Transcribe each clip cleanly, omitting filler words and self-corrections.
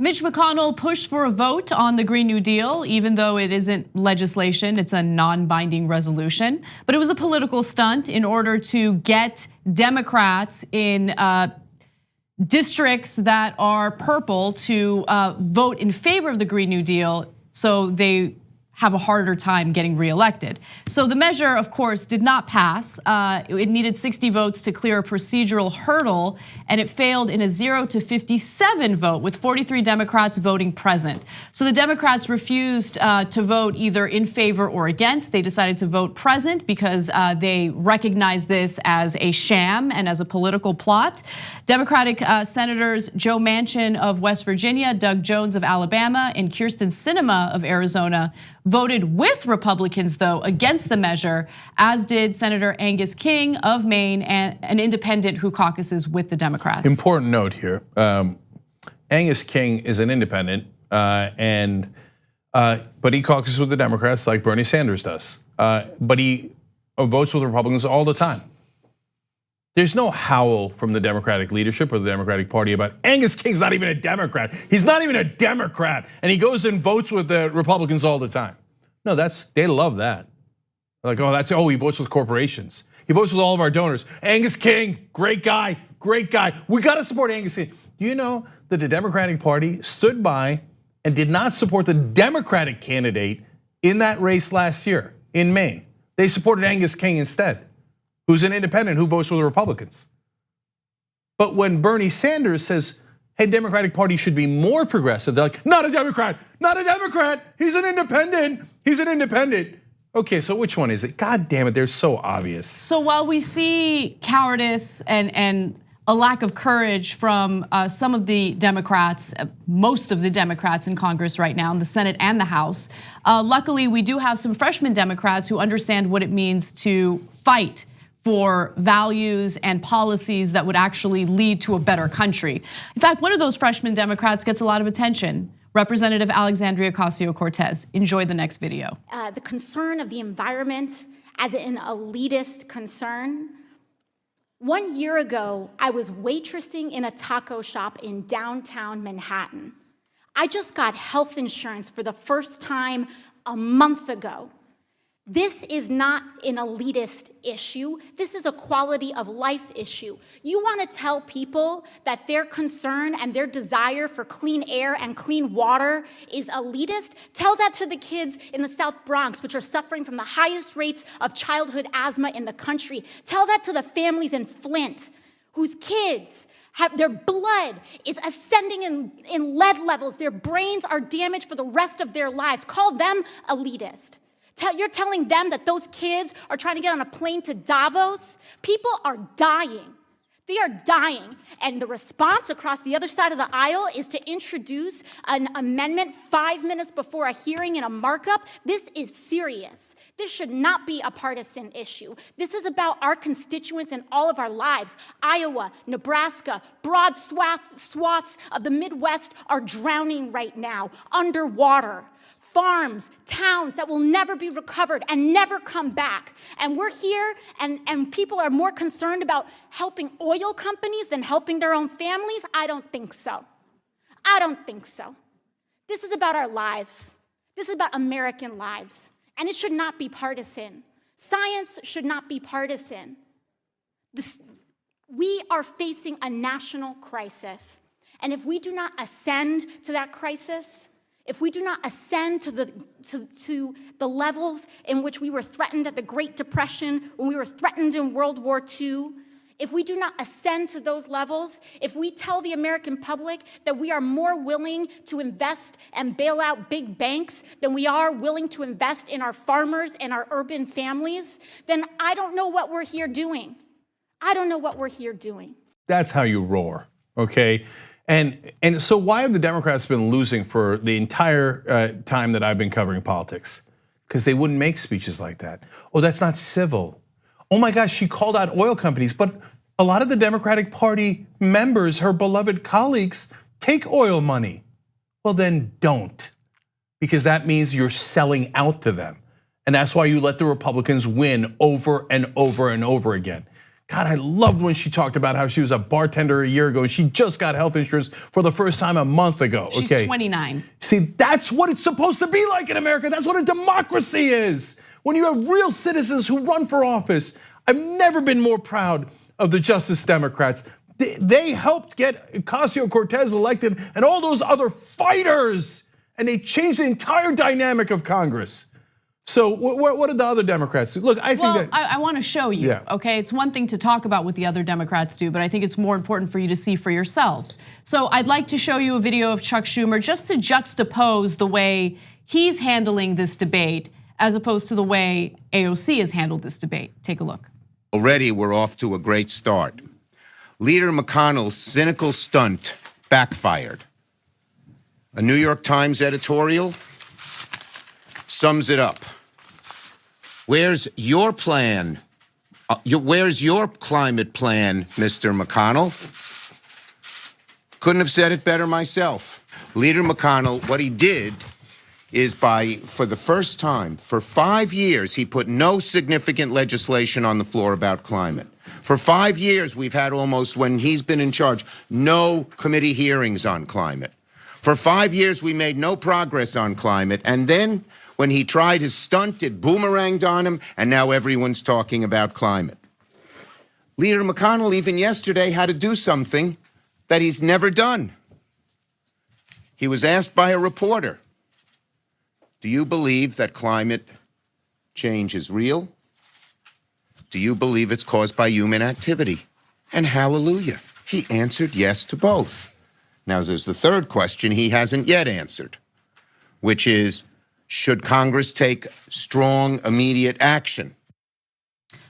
Mitch McConnell pushed for a vote on the Green New Deal, even though it isn't legislation, it's a non-binding resolution. But it was a political stunt in order to get Democrats in districts that are purple to vote in favor of the Green New Deal, so they have a harder time getting reelected. So the measure, of course, did not pass. It needed 60 votes to clear a procedural hurdle, and it failed in a 0 to 57 vote, with 43 Democrats voting present. So the Democrats refused to vote either in favor or against. They decided to vote present because they recognize this as a sham and as a political plot. Democratic Senators Joe Manchin of West Virginia, Doug Jones of Alabama, and Kyrsten Sinema of Arizona voted with Republicans, though, against the measure, as did Senator Angus King of Maine, and an independent who caucuses with the Democrats. Important note here, Angus King is an independent, but he caucuses with the Democrats like Bernie Sanders does. But he votes with Republicans all the time. There's no howl from the Democratic leadership or the Democratic Party about Angus King's not even a Democrat. He's not even a Democrat, and he goes and votes with the Republicans all the time. No, they love that. They're like, he votes with corporations. He votes with all of our donors. Angus King, great guy, great guy. We got to support Angus King. Do you know that the Democratic Party stood by and did not support the Democratic candidate in that race last year in Maine? They supported Angus King instead, who's an independent who votes with the Republicans. But when Bernie Sanders says, hey, Democratic Party should be more progressive, they're like, not a Democrat, not a Democrat, he's an independent, he's an independent. Okay, so which one is it? God damn it, they're so obvious. So while we see cowardice and a lack of courage from some of the Democrats, most of the Democrats in Congress right now, in the Senate and the House, luckily we do have some freshman Democrats who understand what it means to fight for values and policies that would actually lead to a better country. In fact, one of those freshman Democrats gets a lot of attention. Representative Alexandria Ocasio-Cortez. Enjoy the next video. The concern of the environment as an elitist concern. 1 year ago, I was waitressing in a taco shop in downtown Manhattan. I just got health insurance for the first time a month ago. This is not an elitist issue. This is a quality of life issue. You want to tell people that their concern and their desire for clean air and clean water is elitist? Tell that to the kids in the South Bronx, which are suffering from the highest rates of childhood asthma in the country. Tell that to the families in Flint, whose kids have their blood is ascending in lead levels. Their brains are damaged for the rest of their lives. Call them elitist. You're telling them that those kids are trying to get on a plane to Davos? People are dying. They are dying. And the response across the other side of the aisle is to introduce an amendment 5 minutes before a hearing in a markup. This is serious. This should not be a partisan issue. This is about our constituents in all of our lives. Iowa, Nebraska, broad swaths of the Midwest are drowning right now, underwater. Farms, towns that will never be recovered and never come back. And we're here and people are more concerned about helping oil companies than helping their own families? I don't think so. I don't think so. This is about our lives. This is about American lives. And it should not be partisan. Science should not be partisan. We are facing a national crisis. And if we do not ascend to that crisis, if we do not ascend to the levels in which we were threatened at the Great Depression, when we were threatened in World War II, if we do not ascend to those levels, if we tell the American public that we are more willing to invest and bail out big banks than we are willing to invest in our farmers and our urban families, then I don't know what we're here doing. I don't know what we're here doing. That's how you roar, okay? And so why have the Democrats been losing for the entire time that I've been covering politics? Because they wouldn't make speeches like that. Oh, that's not civil. Oh my gosh, she called out oil companies, but a lot of the Democratic Party members, her beloved colleagues, take oil money. Well, then don't, because that means you're selling out to them. And that's why you let the Republicans win over and over and over again. God, I loved when she talked about how she was a bartender a year ago. She just got health insurance for the first time a month ago. She's 29. See, that's what it's supposed to be like in America. That's what a democracy is. When you have real citizens who run for office. I've never been more proud of the Justice Democrats. They helped get Ocasio-Cortez elected and all those other fighters, and they changed the entire dynamic of Congress. So what did the other Democrats do? Look, I think that I want to show you. Yeah. Okay, it's one thing to talk about what the other Democrats do, but I think it's more important for you to see for yourselves. So I'd like to show you a video of Chuck Schumer just to juxtapose the way he's handling this debate as opposed to the way AOC has handled this debate. Take a look. Already we're off to a great start. Leader McConnell's cynical stunt backfired. A New York Times editorial sums it up. Where's your plan? Where's your climate plan, Mr. McConnell? Couldn't have said it better myself. Leader McConnell, what he did is for the first time, for 5 years, he put no significant legislation on the floor about climate. For 5 years, we've had almost, when he's been in charge, no committee hearings on climate. For 5 years, we made no progress on climate. And then when he tried his stunt, it boomeranged on him, and now everyone's talking about climate. Leader McConnell, even yesterday, had to do something that he's never done. He was asked by a reporter, do you believe that climate change is real? Do you believe it's caused by human activity? And hallelujah, he answered yes to both. Now there's the third question he hasn't yet answered, which is, should Congress take strong, immediate action?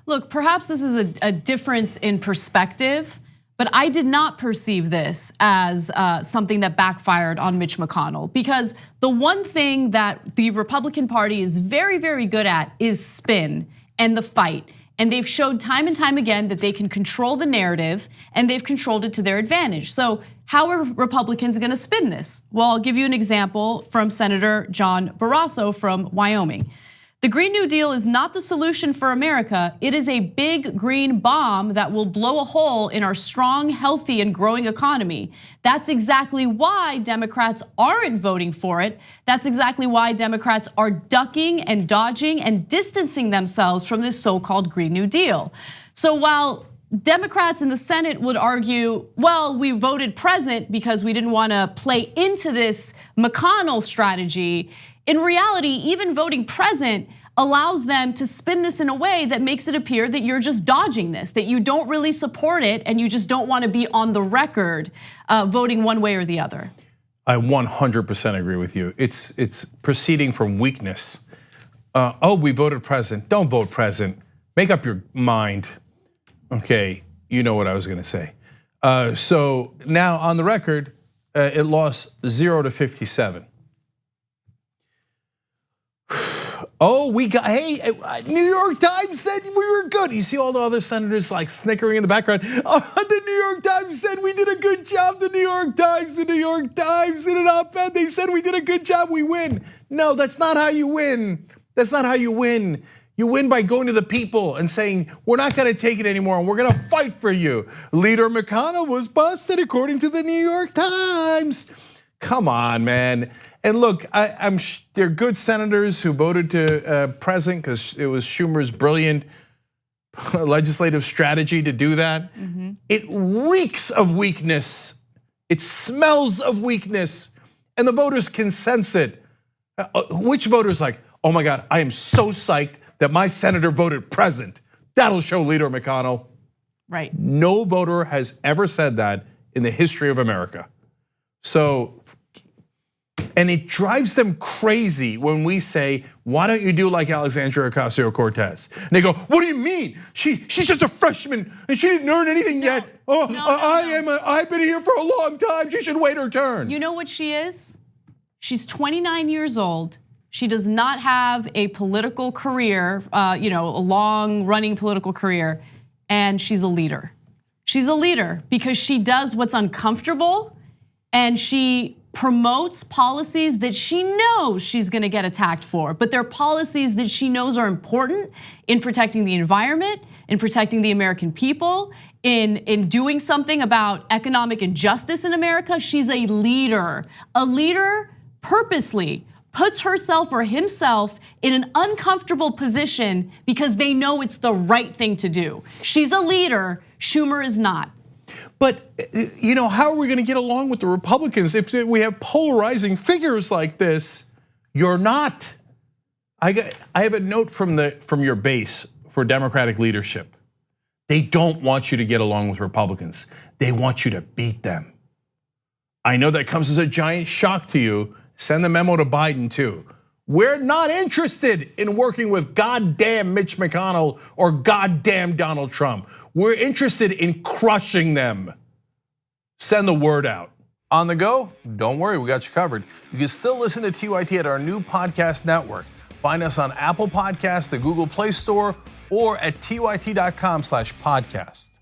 Look, perhaps this is a difference in perspective, but I did not perceive this as something that backfired on Mitch McConnell, because the one thing that the Republican Party is very, very good at is spin and the fight. And they've showed time and time again that they can control the narrative, and they've controlled it to their advantage. So how are Republicans gonna spin this? Well, I'll give you an example from Senator John Barrasso from Wyoming. The Green New Deal is not the solution for America. It is a big green bomb that will blow a hole in our strong, healthy, and growing economy. That's exactly why Democrats aren't voting for it. That's exactly why Democrats are ducking and dodging and distancing themselves from this so-called Green New Deal. So while Democrats in the Senate would argue, well, we voted present because we didn't want to play into this McConnell strategy, in reality, even voting present allows them to spin this in a way that makes it appear that you're just dodging this, that you don't really support it and you just don't want to be on the record voting one way or the other. I 100% agree with you. It's proceeding from weakness. Oh, we voted present. Don't vote present. Make up your mind. Okay, you know what I was gonna say. So now on the record, it lost 0 to 57. Oh, hey, New York Times said we were good. You see all the other senators like snickering in the background. Oh, the New York Times said we did a good job. The New York Times in an op-ed, they said we did a good job, we win. No, that's not how you win. That's not how you win. You win by going to the people and saying, we're not gonna take it anymore and we're gonna fight for you. Leader McConnell was busted according to the New York Times. Come on, man. And look, they're good senators who voted to present because it was Schumer's brilliant legislative strategy to do that. It reeks of weakness. It smells of weakness, and the voters can sense it. Which voters like, oh my God, I am so psyched that my senator voted present. That'll show Leader McConnell. Right. No voter has ever said that in the history of America. So, and it drives them crazy when we say, why don't you do like Alexandria Ocasio-Cortez? And they go, what do you mean? She's just a freshman and she didn't earn anything yet. I've been here for a long time. She should wait her turn. You know what she is? She's 29 years old. She does not have a political career, a long running political career, and she's a leader. She's a leader because she does what's uncomfortable, and she promotes policies that she knows she's gonna get attacked for, but they're policies that she knows are important in protecting the environment in protecting the American people, in doing something about economic injustice in America. She's a leader. A leader purposely puts herself or himself in an uncomfortable position because they know it's the right thing to do. She's a leader, Schumer is not. But how are we going to get along with the Republicans if we have polarizing figures like this? You're not. I have a note from your base for Democratic leadership. They don't want you to get along with Republicans. They want you to beat them. I know that comes as a giant shock to you. Send the memo to Biden too. We're not interested in working with goddamn Mitch McConnell or goddamn Donald Trump. We're interested in crushing them. Send the word out. On the go? Don't worry, we got you covered. You can still listen to TYT at our new podcast network. Find us on Apple Podcasts, the Google Play Store, or at tyt.com/podcast.